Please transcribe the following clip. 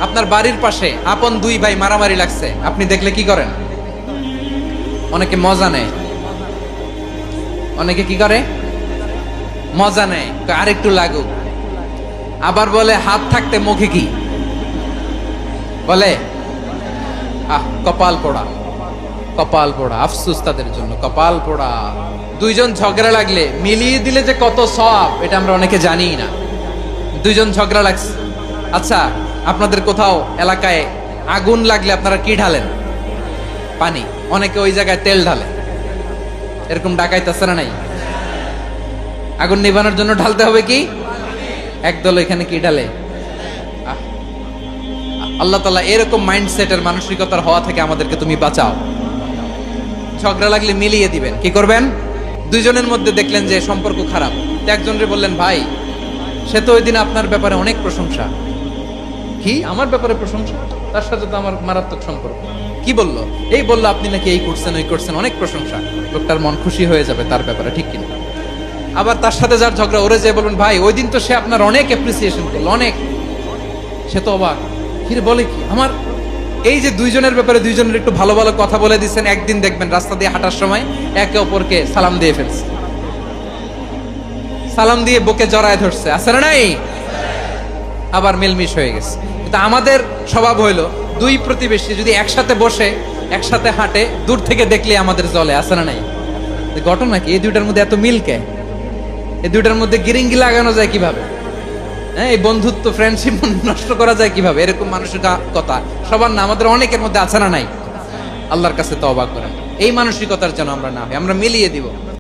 আপনার বাড়ির পাশে আপন দুই ভাই মারামারি লাগছে, আপনি দেখলে কি করেন? অনেকে মজা নেয়, অনেকে কি করে? মজা নেয়, আরেকটু লাগুক। আবার বলে হাত থাকতে মুখে কি বলে? কপাল পোড়া, কপাল পোড়া। আফসোস তাদের জন্য, কপাল পোড়া। দুইজন ঝগড়া লাগলে মিলিয়ে দিলে যে কত সওয়াব, এটা আমরা অনেকে জানি না। দুইজন ঝগড়া লাগছে, আচ্ছা আপনাদের কোথাও এলাকায় আগুন লাগলে আপনারা কি ঢালেন? পানি। অনেকে ওই জায়গায় তেল ঢালে। এরকম ডাকাইতেছে না নাই? আগুন নিভানোর জন্য ঢালতে হবে কি? একদল এখানে কি ঢালে? আল্লাহ তাআলা এরকম মাইন্ডসেটের মানসিকতার হওয়া থেকে আমাদেরকে তুমি বাঁচাও। ঝগড়া লাগলে মিলিয়ে দিবেন। কি করবেন? দুইজনের মধ্যে দেখলেন যে সম্পর্ক খারাপ, তো একজনরে বললেন, ভাই সে তো ওই দিন আপনার ব্যাপারে অনেক প্রশংসা। কি আমার ব্যাপারে প্রশংসা? তার সাথে তো আমার মারাত্মক সম্পর্ক। কি বললো? এই বললো আপনি নাকি এই করছেন ওই করছেন, অনেক প্রশংসা। লোকটার মন খুশি হয়ে যাবে তার ব্যাপারে, ঠিক কিনা? আবার তার সাথে যার ঝগড়া, ওরে যে বলবেন, ভাই ওই দিন তো সে আপনার অনেক অ্যাপ্রিসিয়েশন করলো, অনেক। সে তো অবাক, কিরে বলে কি? আমার এই যে দুইজনের ব্যাপারে দুইজনের একটু ভালো ভালো কথা বলে দিচ্ছেন, একদিন দেখবেন রাস্তা দিয়ে হাঁটার সময় একে অপরকে সালাম দিয়ে ফেলছে, সালাম দিয়ে বুকে জড়ায় ধরছে, আছে না নাই? আবার মিলমিশ হয়ে গেছে। কিন্তু আমাদের স্বভাব হইলো, দুই প্রতিবেশী যদি একসাথে বসে একসাথে হাঁটে, দূর থেকে দেখলে আমাদের জলে, আছে না নাই? ঘটনা কি? এই দুইটার মধ্যে এত মিল কে? এই দুইটার মধ্যে গিরিঙ্গি লাগানো যায় কিভাবে? হ্যাঁ, এই বন্ধুত্ব ফ্রেন্ডশিপ নষ্ট করা যায় কিভাবে? এরকম মানসিকতা সবার না, আমাদের অনেকের মধ্যে আছে না নাই? আল্লাহর কাছে তওবা করেন, এই মানসিকতার যেন আমরা না হই, আমরা মিলিয়ে দিব।